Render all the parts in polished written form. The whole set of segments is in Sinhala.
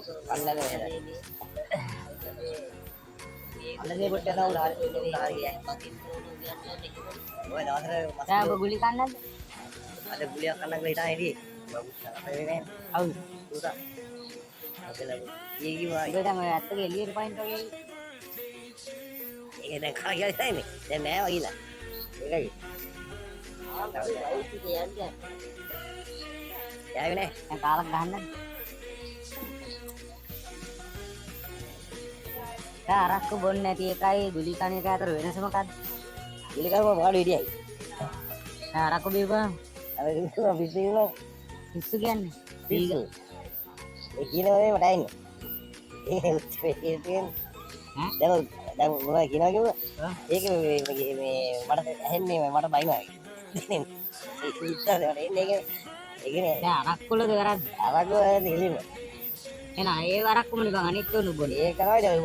කන්නද වේද අල්ලන්නේ පොට්ටේ තව උඩාරිය ඔය දවසට දැන් ඔබ ගුලි කන්නද? අද ගුලියක් කන්නක් හිටා ඉදී අපේ නේ අවුල්. උඩා අපේ ඊගිවා ඒක දැන් ඔය ඇත්තට එළියට පයින් වගේ. ඒ දැන් කා කියලා ඉතින් දැන් නෑ වගිලා ඒකයි යාවේ නෑ දැන් කාලක් ගහන්නද? දැන් අරක්කු බොන්නේ නැති එකයි ගුලි කන එක අතර වෙනස මොකද්ද? ඉලිකම මොකද ඉඩියයි දැන් අරක්කු බීපුවා අර ඉස්සුවා පිස්සුවා පිස්සු කියන්නේ. පිස්සු ඒ කියනවානේ මට අයින්නේ ඒ උත්තරේ තියෙන දැන් මොනවා කියනවා කිව්වා ඒක මේ මට ඇහෙන්නේ මට බයිනවා ඒ උත්තරේ එන්නේ ඒකනේ දැන් අරක්කුලද කරද්ද? අරක්කු දෙලිම එහෙනම් ඒ අරක්කුම නිකන් අනිත් උණු බොනේ. ඒක තමයි දැන්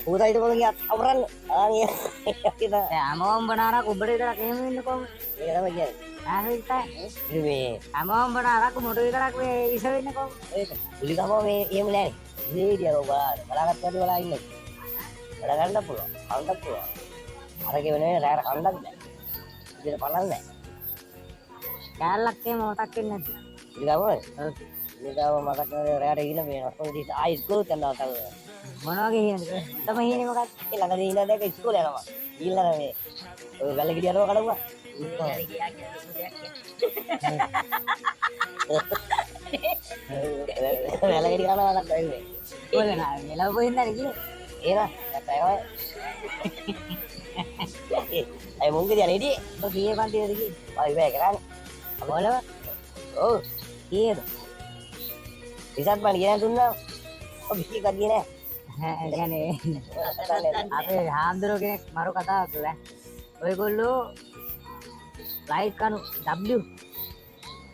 පුතායිට මොකද කිය අවරන්න ආනිය ඒක දැන් හැමෝම බන අරක්කු ඔබට විතරක් එහෙම වෙන්නේ කොහොමද? තමයි කියන්නේ ආහෙත් මේ හැමෝම බන අරක්කු මොට විතරක් මේ ඉස වෙන්නේ කොහොමද? ඒක පුලිකම මේ එහෙම නෑනේ මේ විදියට බලාගත්ත වැඩි බලා ඉන්නේ වැඩ ගන්න පුළුවන් කන්නත් පුළුවන් අර කියවනේ රැර කන්නත් බෑ ඉතින් පලන්නේ නෑ කෑල්ලක් එහෙම මතක් වෙන්නේ නැද්ද? පුලිකම පුලිකම මතක රැර ඉන්න මේ අපෝදි ආයි ස්කෝල් යනවා තව මොන වගේ හිනද? තම හිනේ මොකක්ද? ඒ ළඟදී ඉන්න දැක ස්කෝල් යනවා ඊළඟ මේ ඔය වැල ගිරියනවා කඩුවා වැල ගිරිය කරනවා මතක් වෙන්නේ කොල්ල නා මෙලව පොහින්ද කියේ. ඒන නැත්නම් අය මුංගිරිය රෙඩි ඔබ කීයේ පන්තියද කියේ? ආයි බෑ කරන්නේ කොළව ඔව් කීයේද? ඉසත් මන් කියන දුන්නා ඔබ කී කඩියේ නෑ ඒ කියන්නේ අපේ හාමුදුරුවෝ කෙනෙක් මරු කතාවක් කළා. ඔයගොල්ලෝ ලයිට් කණු W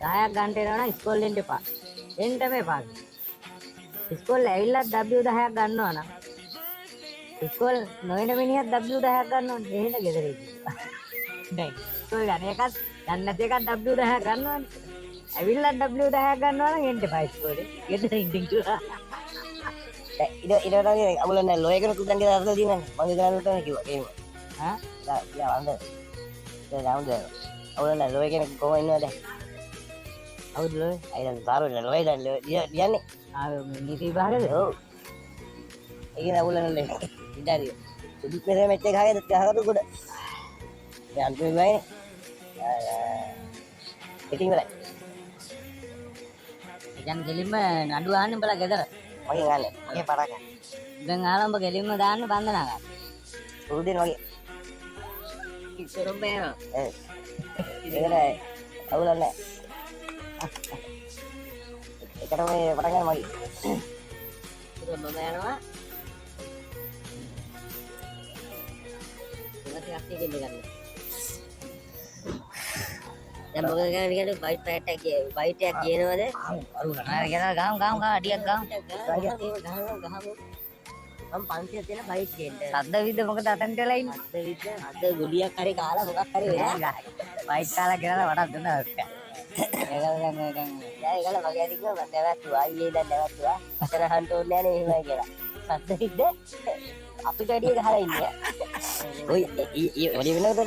10ක් ගන්නට එනවා නම් ඉස්කෝලේ එන්න එපා. එන්න මේපා. ඉස්කෝලේ ඇවිල්ලා W 10ක් ගන්නවා නම් ඉස්කෝල් නොයන මිනිහත් W 10ක් ගන්නවා. එහෙම ගෙදර ඉන්නවා. දැන් ඉස්කෝල් යන එකත් යන්න නැති එකත් W 10ක් ගන්නවානේ. ඇවිල්ලා W 10ක් ගන්නවා නම් එන්න එපා ඉස්කෝලේ. ගෙදර ඉන්න කිව්වා. ඉතින් තමයි අමුලන්නේ ලෝයකන කුඩන් ගේ අරලා දිනන්නේ මම ගානට තමයි කිව්වා ඒක ඈ යා වන්ද ඒ ඩවුන් ද අමුලන්නේ ලෝයකන කොහොම ඉන්නවද හවුද ලෝය? අයිලා දාරු ලෝය දියන්නේ ආ නීති විභාගද? ඔව් ඒක අමුලන්නේ ඉඳාරිය සුදුත් මෙතන මෙච්ච ගහගෙන ගහකට උඩ දැන් අන්තිම වෙයි ඉතින් ඉවරයි ඉතින් ගෙලින්ම නඩු අහන්න බලා ගෙදර. මගේ ගානේ මගේ පරක දැන් ආලම්බ ගෙලින්ම දාන්න බන්ධනා ගන්න. උරුදින වගේ ඉස්සරම් බෑනවා. ඒකනේ අවුලන්නේ ඒකට මේ පටන් ගන්න මගේ ඉතින් මම යනවා. ඉතින් අපි ගෙන්න ගන්න. දැන් මොකද කියන්නේ බයිට් පැට් එක බයිට් එකක් කියනවද? අරුණ ආ යනවා ගාම් අඩියක් ගාම්. ගහමු. මම 500 තියෙන බයිට් ගේන්න. සද්ද විද මොකද අතන්ට වෙලා ඉන්නේ? සද්ද විද අද ගුලියක් හරි කාලා මොකක් හරි වෙලා. බයිට් කාලා ගෙනලා වඩා දුන්නා. ඒකල මගේ අදික මම නැවතුවා. ඊයේ දැන් නැවතුවා. අතරහන්ට ඕනේ නැහැ නේ එහෙමයි කියලා. සද්ද විද අපිට අඩිය ගහලා ඉන්නේ. ඔය ඔය වෙනවද